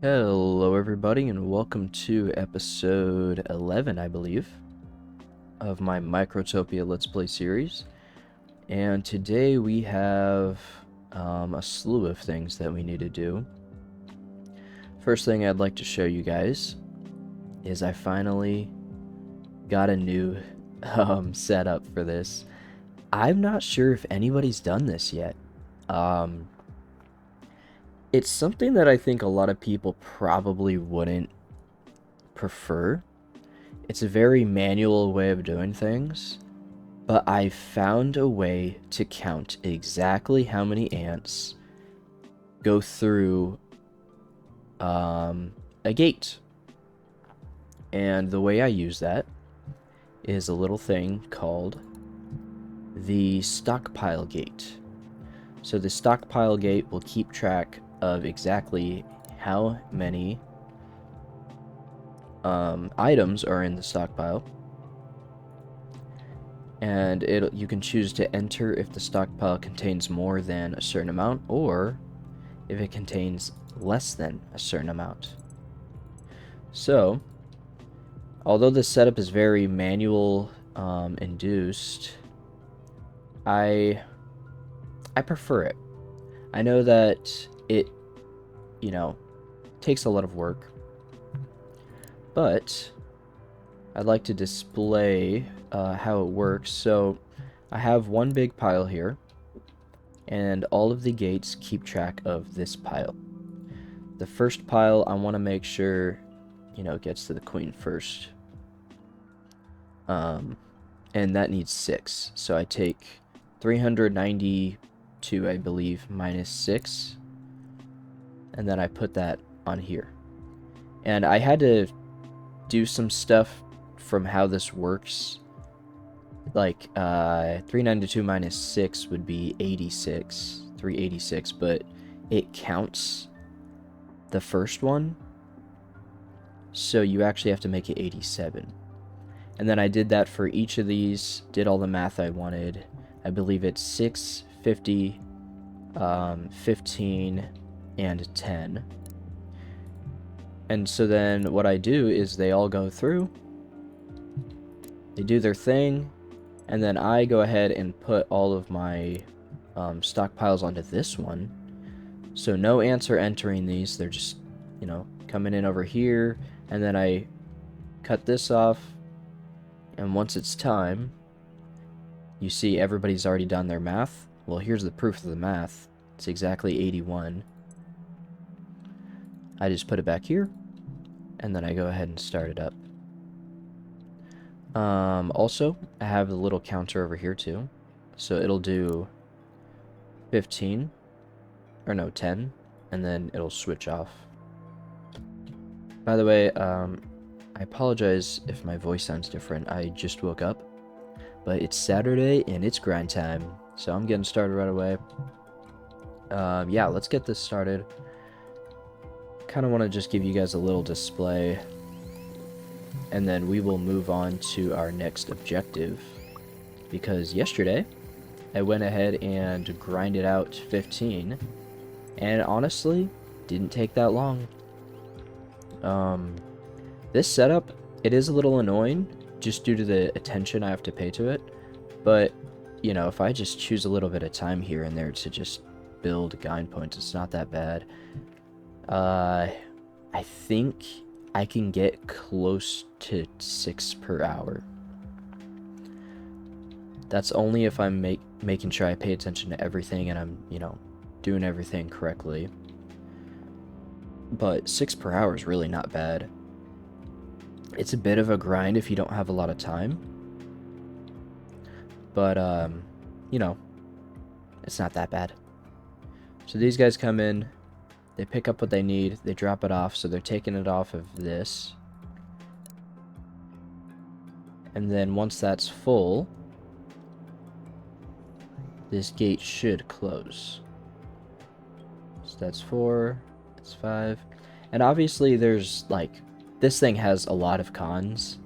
Hello, everybody, and welcome to episode 11, I believe, of my Microtopia Let's Play series. And today we have a slew of things that we need to do. First thing I'd like to show you guys is I finally got a new setup for this. I'm not sure if anybody's done this yet. It's something that I think a lot of people probably wouldn't prefer. It's a very manual way of doing things, but I found a way to count exactly how many ants go through a gate. And the way I use that is a little thing called the stockpile gate. So the stockpile gate will keep track of exactly how many items are in the stockpile, and you can choose to enter if the stockpile contains more than a certain amount or if it contains less than a certain amount. So although this setup is very manual induced, I prefer it. I know that it takes a lot of work, but I'd like to display how it works. So I have one big pile here, and all of the gates keep track of this pile. The first pile, I want to make sure, gets to the queen first. And that needs 6. So I take 392, I believe, minus 6. And then I put that on here. And I had to do some stuff from how this works. Like 392 minus 6 would be 86, 386, but it counts the first one, so you actually have to make it 87. And then I did that for each of these, did all the math I wanted. I believe it's 6, 50, 15, and 10. And so then what I do is they all go through, they do their thing, and then I go ahead and put all of my stockpiles onto this one. So no ants are entering these, they're just, coming in over here, and then I cut this off, and once it's time, you see everybody's already done their math. Well, here's the proof of the math. It's exactly 81. I just put it back here, and then I go ahead and start it up. Also, I have a little counter over here too. So it'll do 15, or no, 10, and then it'll switch off. By the way, I apologize if my voice sounds different. I just woke up, but it's Saturday and it's grind time, so I'm getting started right away. Yeah, let's get this started. Kind of want to just give you guys a little display, and then we will move on to our next objective, because yesterday I went ahead and grinded out 15, and honestly, didn't take that long. This setup, it is a little annoying, just due to the attention I have to pay to it, but, if I just choose a little bit of time here and there to just build grind points, it's not that bad. I think I can get close to 6 per hour. That's only if I'm making sure I pay attention to everything and I'm, doing everything correctly. But 6 per hour is really not bad. It's a bit of a grind if you don't have a lot of time. But, it's not that bad. So these guys come in, they pick up what they need, they drop it off, so they're taking it off of this. And then once that's full, this gate should close. So that's 4, that's 5. And obviously there's, this thing has a lot of cons,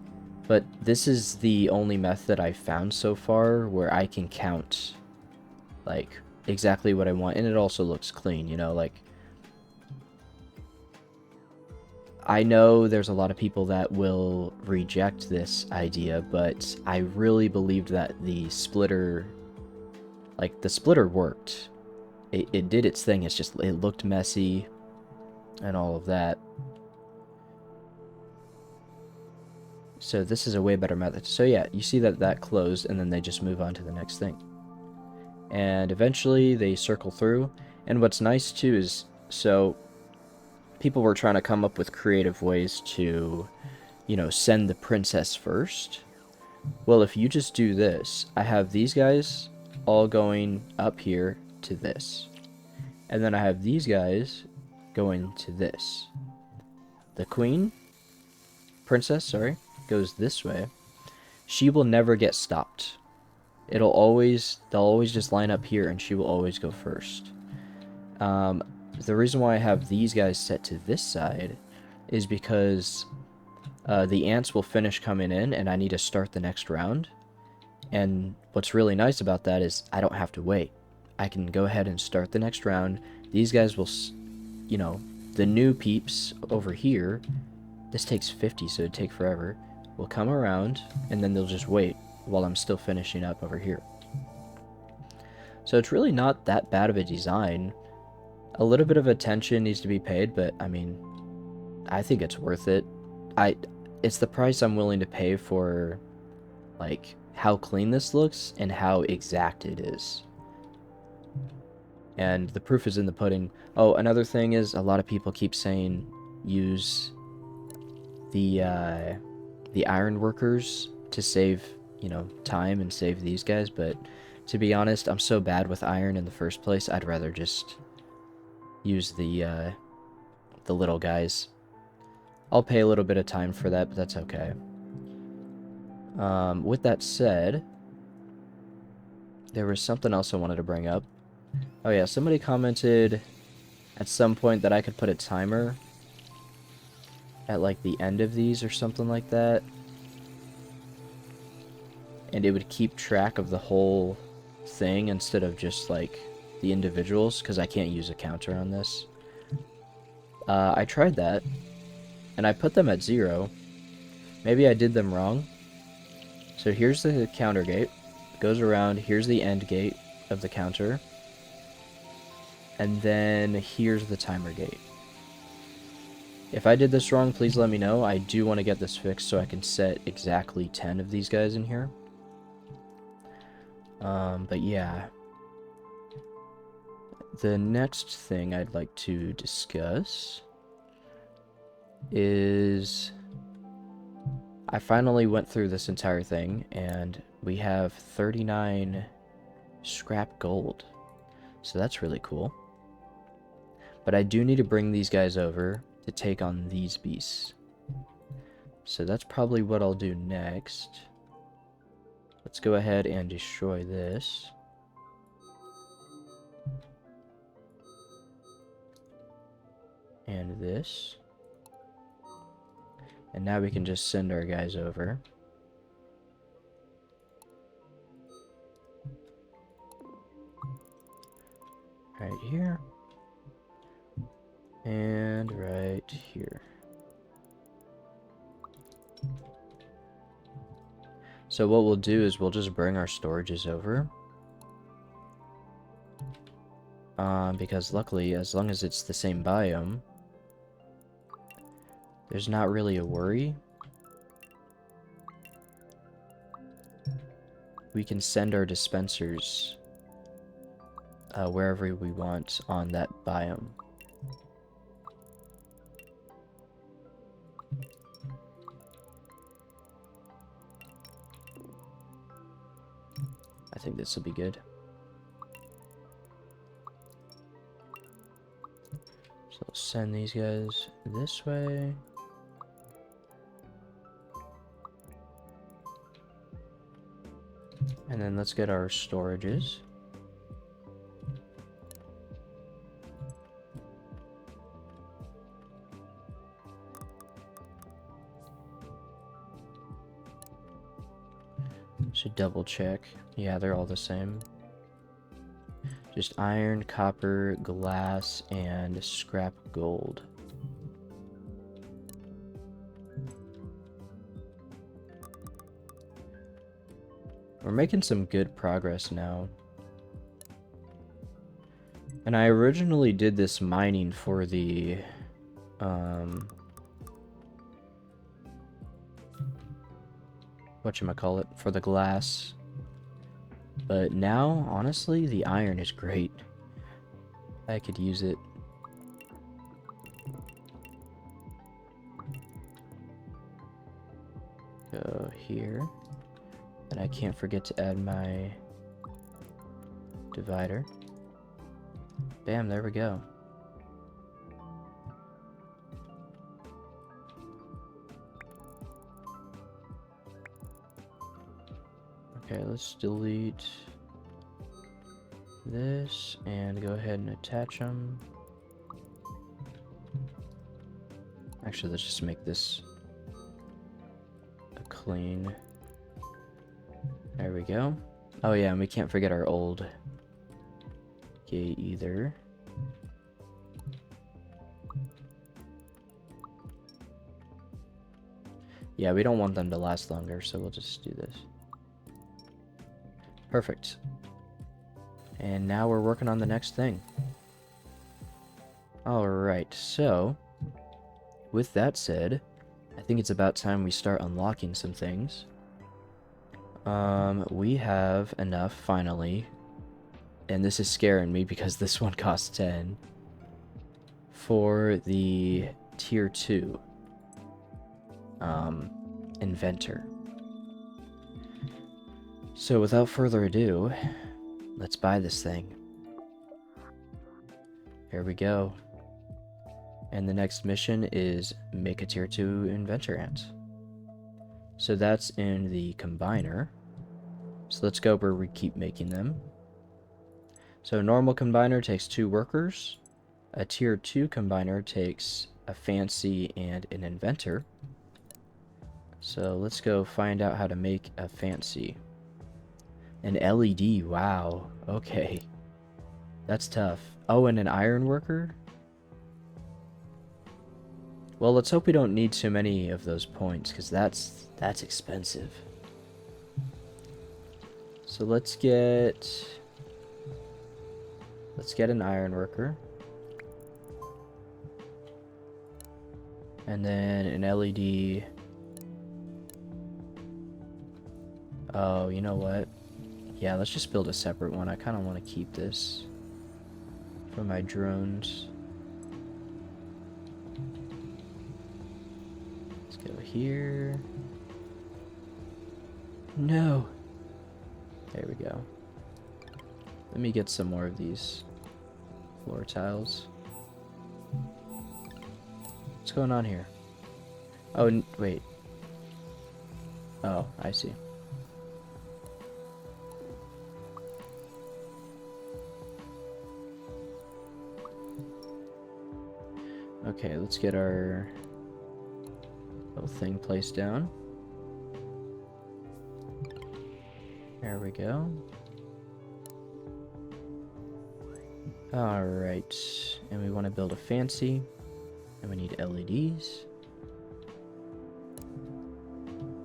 but this is the only method I've found so far where I can count, exactly what I want. And it also looks clean, I know there's a lot of people that will reject this idea, but I really believed that the splitter worked. It did its thing. It's just, it looked messy and all of that. So this is a way better method. So yeah, you see that closed, and then they just move on to the next thing. And eventually they circle through. And what's nice too is, so people were trying to come up with creative ways to, you know, send the princess first. Well, if you just do this, I have these guys all going up here to this. And then I have these guys going to this. The princess, sorry, goes this way. She will never get stopped. They'll always just line up here, and she will always go first. The reason why I have these guys set to this side is because the ants will finish coming in, and I need to start the next round. And what's really nice about that is I don't have to wait. I can go ahead and start the next round. These guys will, you know, the new peeps over here, this takes 50, so it'd take forever, will come around, and then they'll just wait while I'm still finishing up over here. So it's really not that bad of a design. A little bit of attention needs to be paid, but I mean, I think it's worth it. It's the price I'm willing to pay for, like, how clean this looks and how exact it is. And the proof is in the pudding. Oh, another thing is, a lot of people keep saying use the iron workers to save, you know, time and save these guys, but to be honest, I'm so bad with iron in the first place, I'd rather just use the little guys. I'll pay a little bit of time for that, but that's okay. With that said, there was something else I wanted to bring up. Oh yeah, somebody commented at some point that I could put a timer at like the end of these or something like that, and it would keep track of the whole thing instead of just like the individuals, because I can't use a counter on this. I tried that, and I put them at 0. Maybe I did them wrong. So here's the counter gate, goes around, here's the end gate of the counter, and then here's the timer gate. If I did this wrong, please let me know. I do want to get this fixed so I can set exactly 10 of these guys in here. But yeah. The next thing I'd like to discuss is I finally went through this entire thing, and we have 39 scrap gold. So that's really cool. But I do need to bring these guys over to take on these beasts. So that's probably what I'll do next. Let's go ahead and destroy this. And this. And now we can just send our guys over. Right here. And right here. So what we'll do is we'll just bring our storages over. Because luckily, as long as it's the same biome, there's not really a worry. We can send our dispensers wherever we want on that biome. I think this will be good. So let's send these guys this way. And then let's get our storages. Should double check. Yeah, they're all the same. Just iron, copper, glass, and scrap gold. We're making some good progress now. And I originally did this mining for the, whatchamacallit, for the glass. But now, honestly, the iron is great. I could use it. Go here. And I can't forget to add my divider. Bam, there we go. Okay, let's delete this and go ahead and attach them. Actually, let's just make this a clean. There we go. Oh yeah, and we can't forget our old gate either. Yeah, we don't want them to last longer, so we'll just do this. Perfect. And now we're working on the next thing. Alright, so with that said, I think it's about time we start unlocking some things. We have enough, finally, and this is scaring me because this one costs 10, for the tier 2 inventor. So without further ado, let's buy this thing. Here we go. And the next mission is make a tier 2 inventor ant. So that's in the combiner. So let's go where we keep making them. So a normal combiner takes 2 workers. A tier 2 combiner takes a fancy and an inventor. So let's go find out how to make a fancy. An LED, wow, okay. That's tough. Oh, and an iron worker? Well, let's hope we don't need too many of those points, because that's expensive. So let's get an iron worker. And then an LED. Oh, you know what? Yeah, let's just build a separate one. I kind of want to keep this for my drones. Let's go here. No. There we go. Let me get some more of these floor tiles. What's going on here? Oh, wait. Oh, I see. Okay, let's get our little thing placed down. There we go. Alright, and we want to build a fancy, and we need LEDs.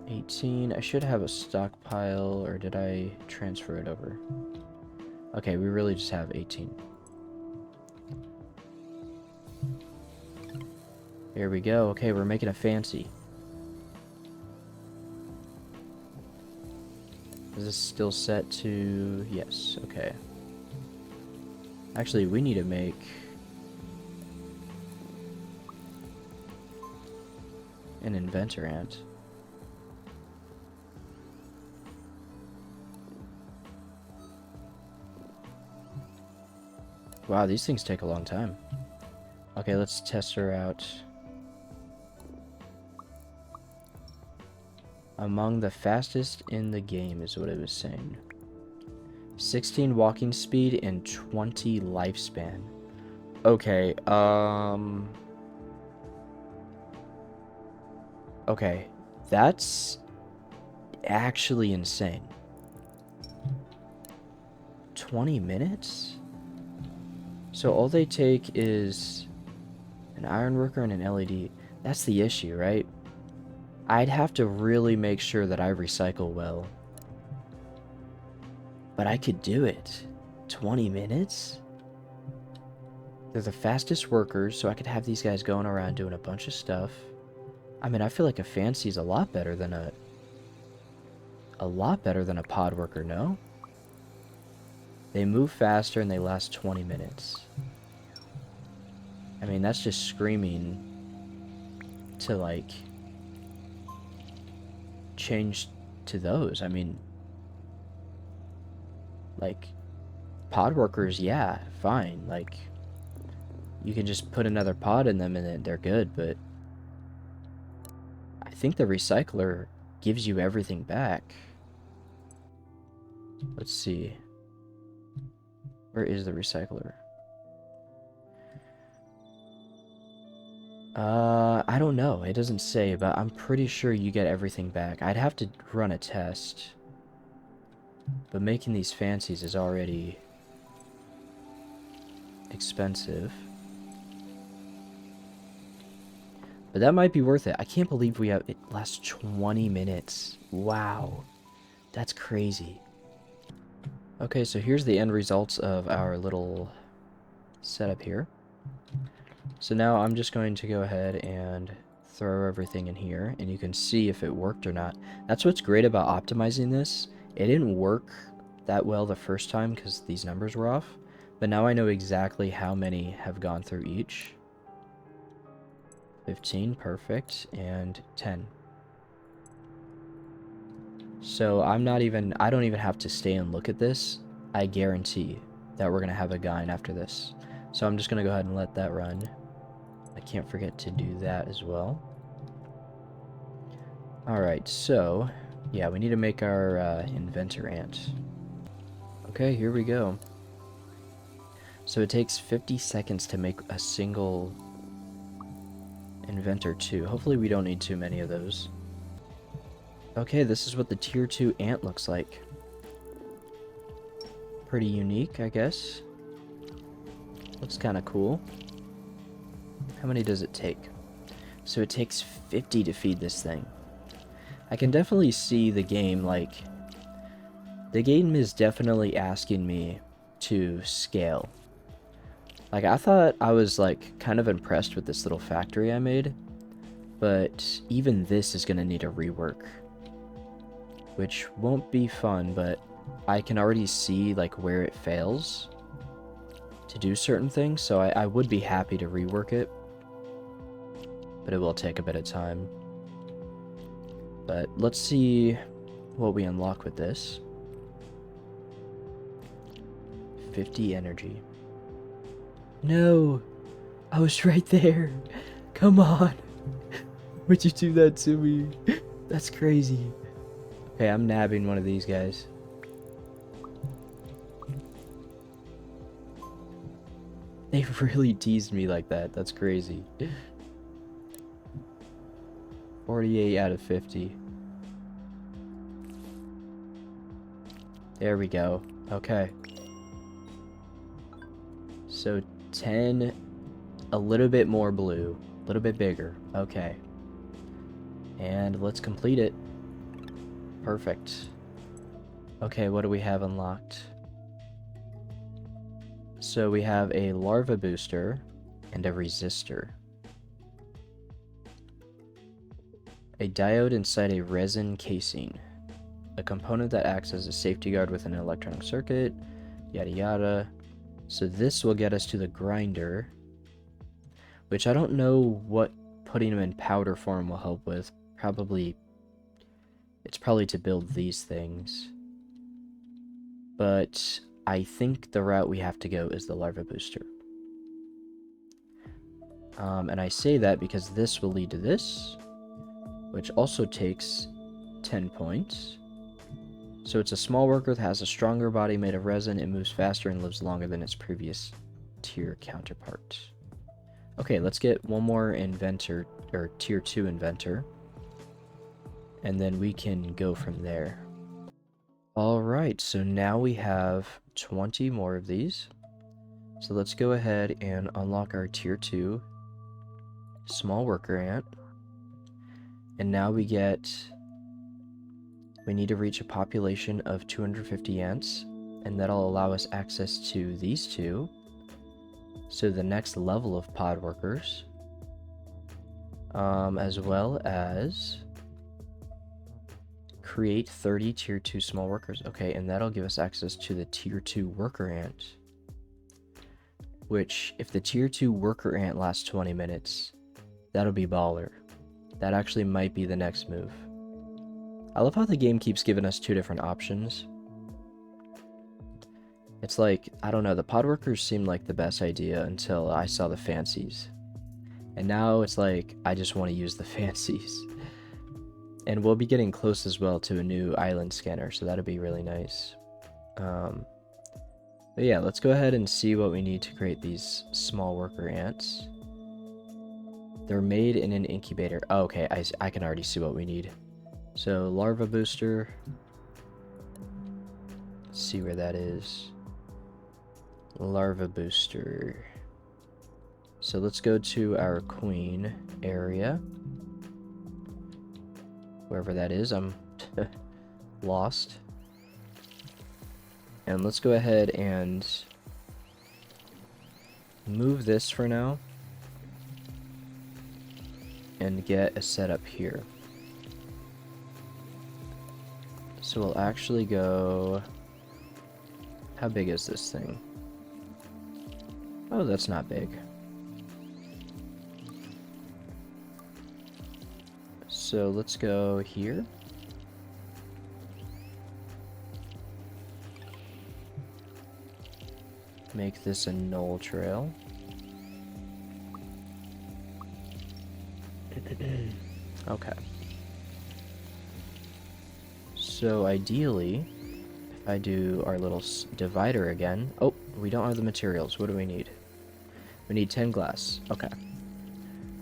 18, I should have a stockpile, or did I transfer it over? Okay, we really just have 18. Here we go. Okay, we're making a fancy. Is this still set to... Yes, okay. Actually, we need to make... an inventor ant. Wow, these things take a long time. Okay, let's test her out. Among the fastest in the game is what it was saying. 16 walking speed and 20 lifespan. Okay, okay, that's actually insane. 20 minutes? So all they take is an iron worker and an LED. That's the issue, right? I'd have to really make sure that I recycle well. But I could do it. 20 minutes? They're the fastest workers, so I could have these guys going around doing a bunch of stuff. I mean, I feel like a fancy is a lot better than a pod worker, no? They move faster and they last 20 minutes. I mean, that's just screaming to, like, change to those. I mean, like, pod workers, yeah, fine. Like, you can just put another pod in them and then they're good, but I think the recycler gives you everything back. Let's see. Where is the recycler? I don't know. It doesn't say, but I'm pretty sure you get everything back. I'd have to run a test. But making these fancies is already expensive. But that might be worth it. I can't believe we have... It lasts 20 minutes. Wow. That's crazy. Okay, so here's the end results of our little setup here. So now I'm just going to go ahead and throw everything in here, and you can see if it worked or not. That's what's great about optimizing this. It didn't work that well the first time because these numbers were off, but now I know exactly how many have gone through each. 15, perfect, and 10. So I don't even have to stay and look at this. I guarantee that we're going to have a guide after this. So I'm just going to go ahead and let that run. I can't forget to do that as well. Alright, so, yeah, we need to make our inventor ant. Okay, here we go. So it takes 50 seconds to make a single inventor 2. Hopefully we don't need too many of those. Okay, this is what the tier 2 ant looks like. Pretty unique, I guess. Looks kind of cool. How many does it take? So it takes 50 to feed this thing. I can definitely see the game, like... The game is definitely asking me to scale. Like, I thought I was, like, kind of impressed with this little factory I made. But even this is going to need a rework. Which won't be fun, but I can already see, like, where it fails to do certain things. So I would be happy to rework it. But it will take a bit of time. But let's see what we unlock with this. 50 energy. No! I was right there! Come on! Would you do that to me? That's crazy. Okay, I'm nabbing one of these guys. They really teased me like that. That's crazy. 48 out of 50. There we go. Okay. So 10, a little bit more blue, a little bit bigger. Okay. And let's complete it. Perfect. Okay, what do we have unlocked? So we have a larva booster and a resistor. A diode inside a resin casing. A component that acts as a safety guard with an electronic circuit. Yada yada. So this will get us to the grinder. Which I don't know what putting them in powder form will help with. It's probably to build these things. But I think the route we have to go is the larva booster. And I say that because this will lead to this, which also takes 10 points. So it's a small worker that has a stronger body made of resin, it moves faster and lives longer than its previous tier counterpart. Okay, let's get one more inventor, or tier 2 inventor. And then we can go from there. Alright, so now we have 20 more of these. So let's go ahead and unlock our tier 2 small worker ant. And now we need to reach a population of 250 ants. and that'll allow us access to these two. So the next level of pod workers, as well as create 30 tier 2 small workers. Okay, and that'll give us access to the tier 2 worker ant, which if the tier 2 worker ant lasts 20 minutes, that'll be baller. That actually might be the next move. I love how the game keeps giving us two different options. It's like, I don't know, the pod workers seemed like the best idea until I saw the fancies. And now it's like, I just want to use the fancies. And we'll be getting close as well to a new island scanner, so that'll be really nice. But yeah, let's go ahead and see what we need to create these small worker ants. They're made in an incubator. Oh, okay, I can already see what we need. So, larva booster. Let's see where that is. Larva booster. So let's go to our queen area. Wherever that is, I'm lost. And let's go ahead and move this for now. And get a setup here. So we'll actually go... How big is this thing? Oh, that's not big. So let's go here. Make this a null trail. Okay. So ideally, if I do our little divider again... Oh, we don't have the materials. What do we need? We need 10 glass. Okay.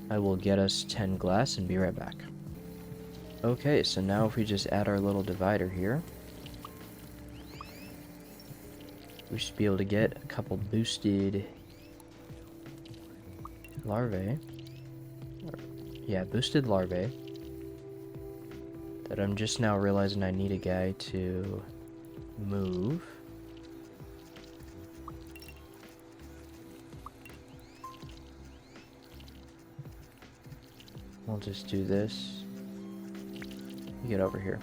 I will get us 10 glass and be right back. Okay, so now if we just add our little divider here, we should be able to get a couple boosted larvae. Yeah, boosted larvae. That I'm just now realizing I need a guy to move. We'll just do this. Get over here.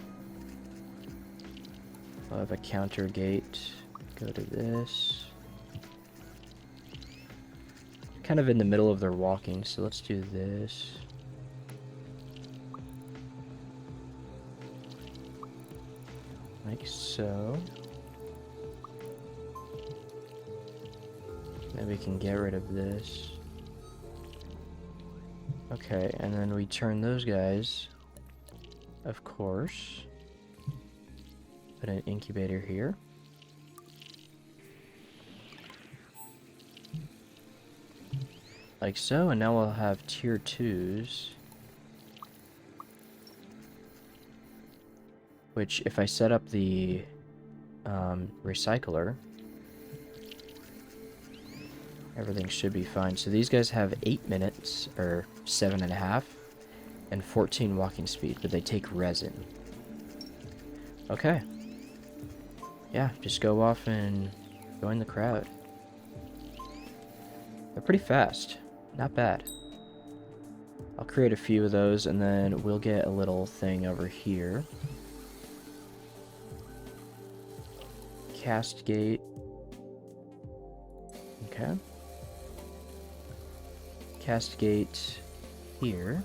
I'll have a counter gate. Go to this. Kind of in the middle of their walking, so let's do this. Like so. Then we can get rid of this. Okay, and then we turn those guys, of course. Put an incubator here. Like so, and now we'll have tier 2s. Which, if I set up the recycler, everything should be fine. So these guys have 8 minutes, or 7.5, and 14 walking speed, but they take resin. Okay. Yeah, just go off and join the crowd. They're pretty fast. Not bad. I'll create a few of those, and then we'll get a little thing over here. Cast gate. Okay. Cast gate here.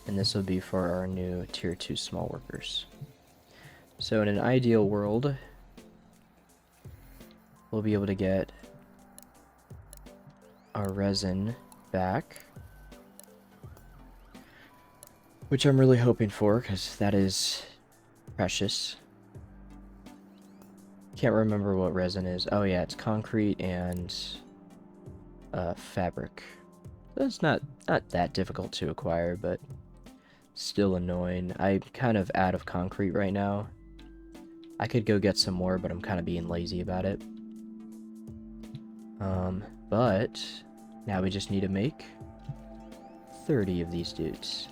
And this will be for our new tier 2 small workers. So in an ideal world, we'll be able to get our resin back, which I'm really hoping for, because that is precious. Can't remember what resin is. Oh yeah, it's concrete and fabric. It's not that difficult to acquire, but still annoying. I'm kind of out of concrete right now. I could go get some more, but I'm kind of being lazy about it. But now we just need to make 30 of these dudes.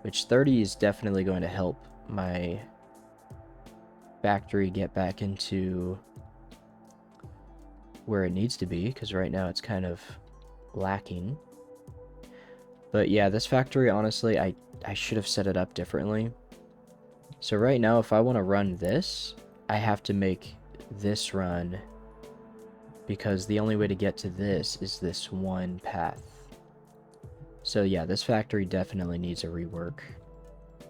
Which 30 is definitely going to help my factory get back into where it needs to be, because right now it's kind of lacking. But yeah, this factory, honestly, I should have set it up differently. So right now, if I want to run this, I have to make this run, because the only way to get to this is this one path. So yeah, this factory definitely needs a rework.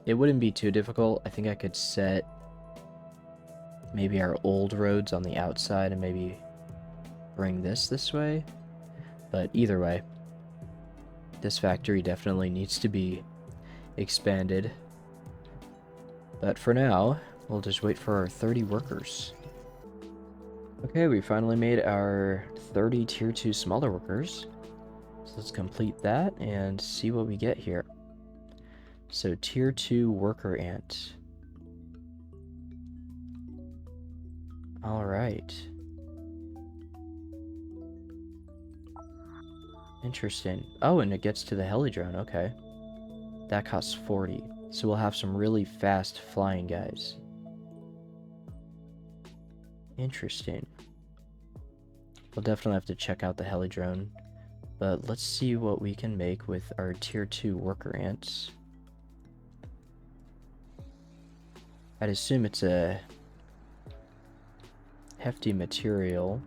It wouldn't be too difficult. I think I could set maybe our old roads on the outside and maybe bring this way. But either way, this factory definitely needs to be expanded. But for now, we'll just wait for our 30 workers. Okay, we finally made our 30 tier 2 smaller workers. So let's complete that and see what we get here. So tier 2 worker ant. Alright. Interesting. Oh, and it gets to the heli drone, okay. That costs 40. So we'll have some really fast flying guys. Interesting. We'll definitely have to check out the heli drone. But let's see what we can make with our tier 2 worker ants. I'd assume it's a hefty material.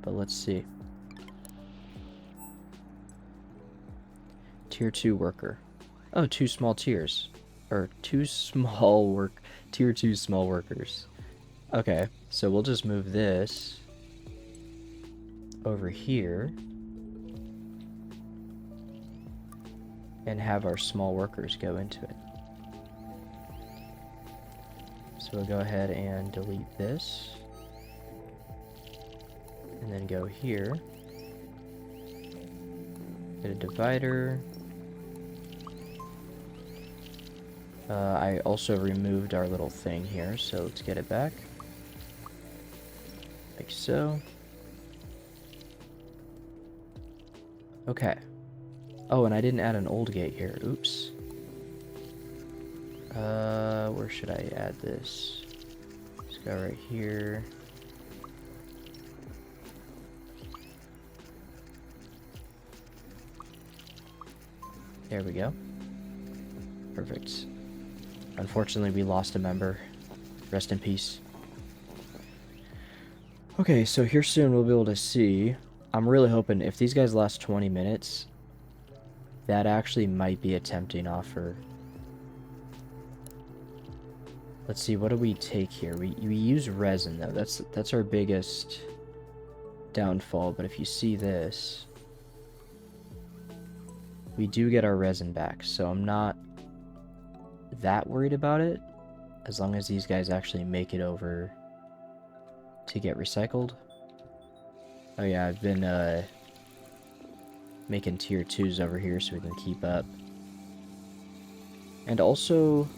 But let's see. Tier 2 worker. Oh, 2 small tiers. Or 2 small tier 2 small workers. Okay, so we'll just move this over here and have our small workers go into it. So we'll go ahead and delete this and then go here, get a divider. I also removed our little thing here, so let's get it back like so. Okay. Oh, and I didn't add an old gate here. Oops. Where should I add this? Let's go right here. There we go. Perfect. Unfortunately, we lost a member. Rest in peace. Okay, so here soon we'll be able to see. I'm really hoping if these guys last 20 minutes, that actually might be a tempting offer. Let's see, what do we take here? We use resin though. That's our biggest downfall, but if you see this, we do get our resin back, so I'm not that worried about it as long as these guys actually make it over to get recycled. Oh yeah, I've been making tier 2s over here so we can keep up. And also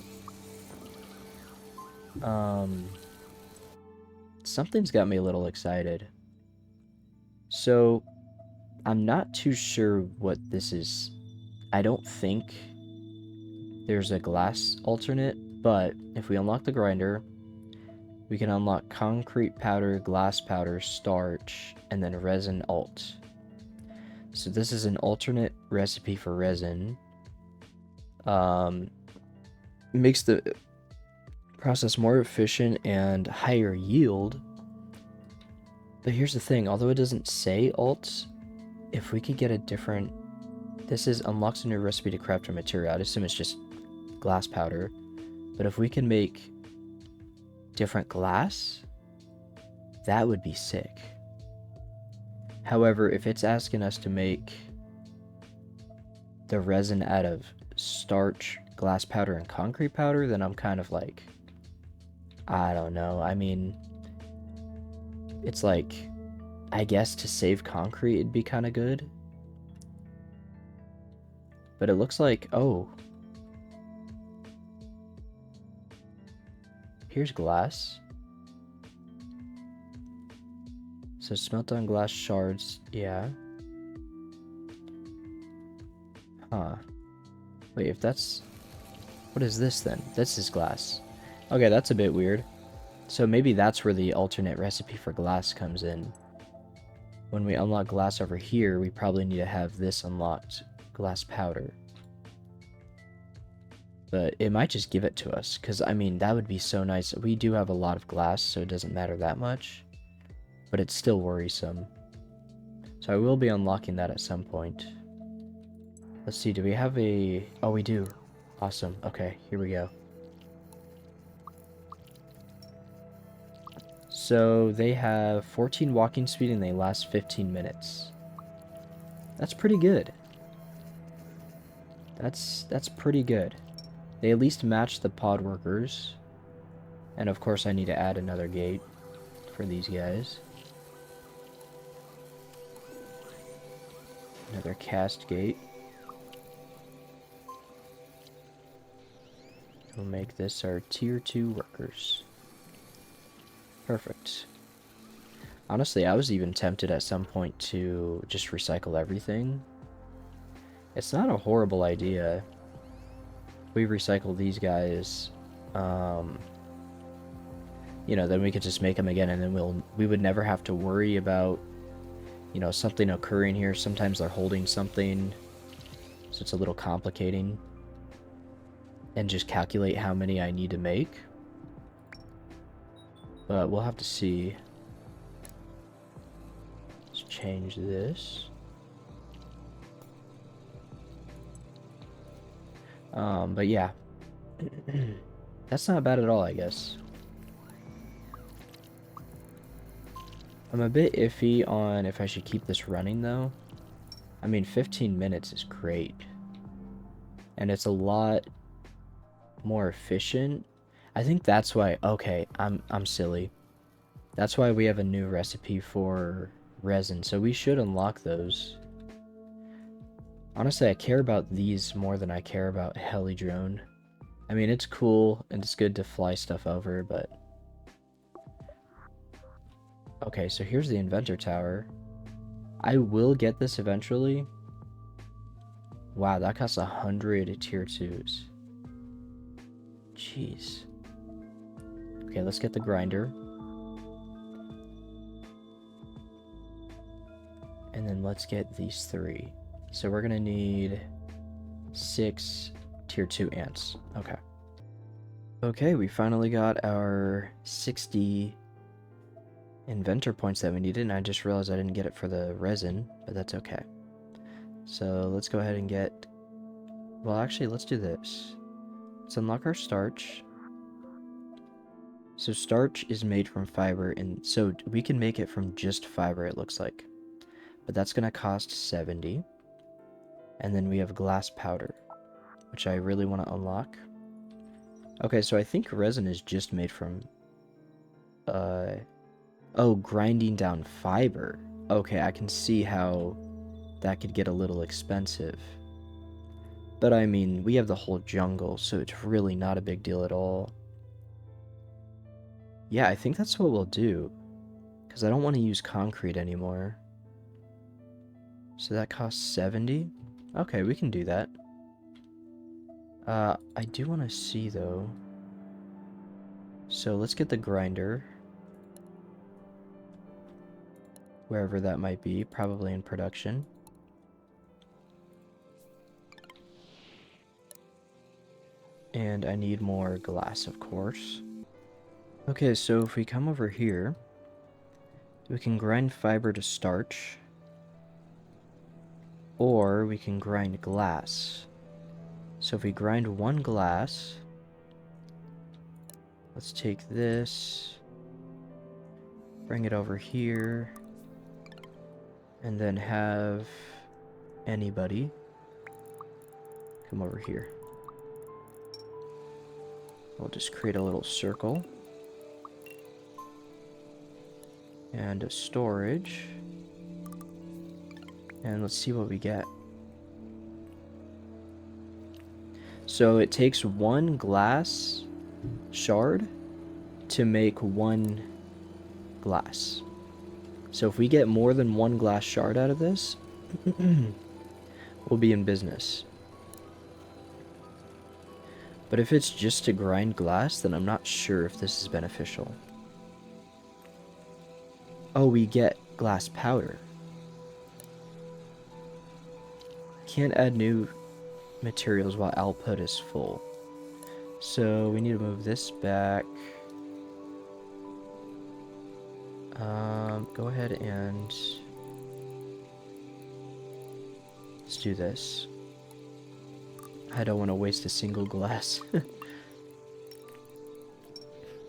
something's got me a little excited. So I'm not too sure what this is. I don't think there's a glass alternate, but if we unlock the grinder, we can unlock concrete powder, glass powder, starch, and then resin alt. So this is an alternate recipe for resin. Makes the process more efficient and higher yield. But here's the thing, although it doesn't say alt, if we could get a different... This is unlocks a new recipe to craft a material. I'd assume it's just glass powder. But if we can make different glass, that would be sick. However, if it's asking us to make the resin out of starch, glass powder, and concrete powder, then I'm kind of like, I don't know. I mean, it's like, I guess to save concrete it'd be kind of good. But it looks like, oh, here's glass. So smelt on glass shards, yeah. Huh. Wait, if that's... What is this then? This is glass. Okay, that's a bit weird. So maybe that's where the alternate recipe for glass comes in. When we unlock glass over here, we probably need to have this unlocked, glass powder. But it might just give it to us, because, I mean, that would be so nice. We do have a lot of glass, so it doesn't matter that much. But it's still worrisome. So I will be unlocking that at some point. Let's see, do we have a... Oh, we do. Awesome. Okay, here we go. So they have 14 walking speed and they last 15 minutes. That's pretty good. That's pretty good. They at least match the pod workers. And of course I need to add another gate for these guys. Another cast gate. We'll make this our tier 2 workers. Perfect. Honestly, I was even tempted at some point to just recycle everything. It's not a horrible idea. We recycle these guys, you know, then we could just make them again, and then we would never have to worry about, you know, something occurring here. Sometimes they're holding something, so it's a little complicating. And just calculate how many I need to make. But we'll have to see. Let's change this. But yeah. That's not bad at all, I guess. I'm a bit iffy on if I should keep this running, though. I mean, 15 minutes is great. And it's a lot more efficient. I think that's why... Okay, I'm silly. That's why we have a new recipe for resin, so we should unlock those. Honestly, I care about these more than I care about Heli Drone. I mean, it's cool, and it's good to fly stuff over, but... Okay, so here's the Inventor Tower. I will get this eventually. Wow, that costs 100 tier 2s. Jeez. Okay, let's get the grinder. And then let's get these 3. So we're gonna need 6 tier 2 ants. Okay. Okay, we finally got our 60 inventor points that we needed, and I just realized I didn't get it for the resin, but that's okay. So let's go ahead and get... Well, actually, let's do this. Let's unlock our starch. So starch is made from fiber, and so we can make it from just fiber, it looks like. But that's gonna cost 70. And then we have glass powder, which I really want to unlock. Okay, so I think resin is just made from... Oh, grinding down fiber. Okay, I can see how that could get a little expensive. But I mean, we have the whole jungle, so it's really not a big deal at all. Yeah, I think that's what we'll do. Because I don't want to use concrete anymore. So that costs 70? Okay, we can do that. I do want to see, though. So let's get the grinder. Wherever that might be, probably in production. And I need more glass, of course. Okay, so if we come over here, we can grind fiber to starch. Or we can grind glass. So if we grind 1 glass, let's take this, bring it over here, and then have anybody come over here. We'll just create a little circle. And a storage. And let's see what we get. So it takes 1 glass shard to make 1 glass. So if we get more than 1 glass shard out of this, we'll be in business. But if it's just to grind glass, then I'm not sure if this is beneficial. Oh, we get glass powder. Can't add new materials while output is full. So we need to move this back. Go ahead and let's do this. I don't want to waste a single glass.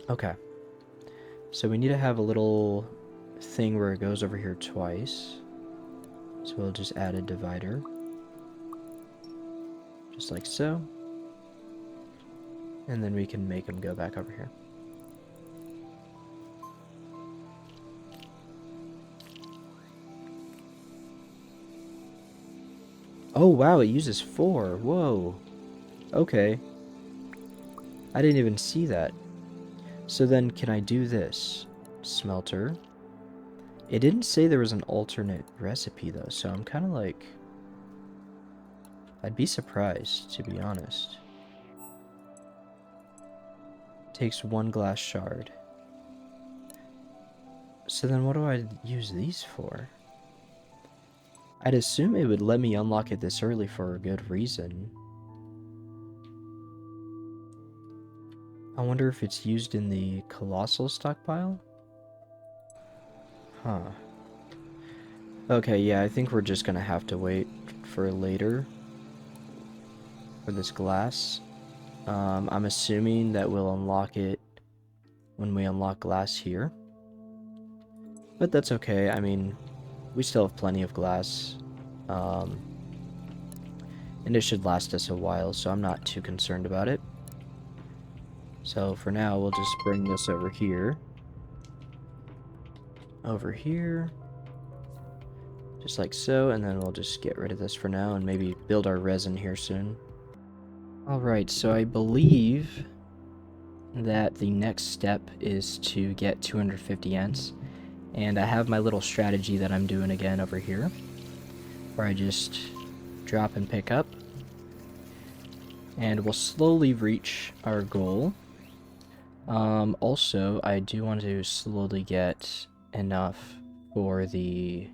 Okay. So we need to have a little thing where it goes over here twice. So we'll just add a divider. Just like so. And then we can make them go back over here. Oh wow, it uses 4. Whoa. Okay. I didn't even see that. So then can I do this? Smelter. It didn't say there was an alternate recipe though, so I'm kind of like... I'd be surprised, to be honest. Takes 1 glass shard. So then what do I use these for? I'd assume it would let me unlock it this early for a good reason. I wonder if it's used in the colossal stockpile? Huh. Okay, yeah, I think we're just gonna have to wait for later for this glass. I'm assuming that we'll unlock it when we unlock glass here. But that's okay, I mean, we still have plenty of glass. And it should last us a while, so I'm not too concerned about it. So for now, we'll just bring this over here. Over here. Just like so, and then we'll just get rid of this for now and maybe build our resin here soon. Alright, so I believe that the next step is to get 250 ants. And I have my little strategy that I'm doing again over here, where I just drop and pick up. And we'll slowly reach our goal. Also, I do want to slowly get enough for the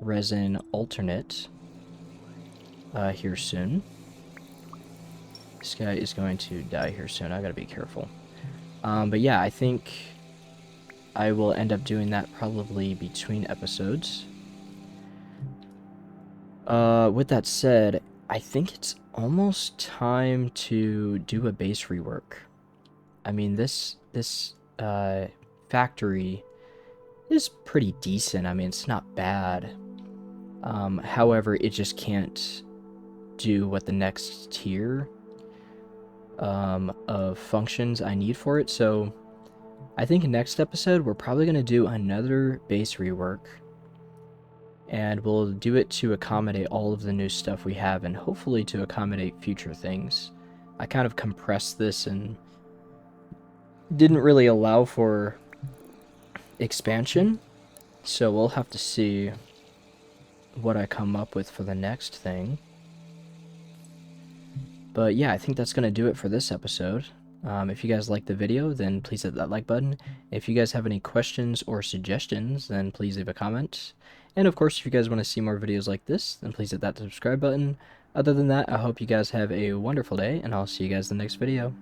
resin alternate here soon. This guy is going to die here soon. I gotta be careful. But yeah, I think I will end up doing that probably between episodes. With that said, I think it's almost time to do a base rework. I mean, this factory is pretty decent. I mean, it's not bad. However, it just can't do what the next tier of functions I need for it. So I think next episode we're probably going to do another base rework, and we'll do it to accommodate all of the new stuff we have and hopefully to accommodate future things. I kind of compressed this and didn't really allow for expansion, so we'll have to see what I come up with for the next thing. But yeah, I think that's going to do it for this episode. If you guys liked the video, then please hit that like button. If you guys have any questions or suggestions, then please leave a comment. And of course, if you guys want to see more videos like this, then please hit that subscribe button. Other than that, I hope you guys have a wonderful day, and I'll see you guys in the next video.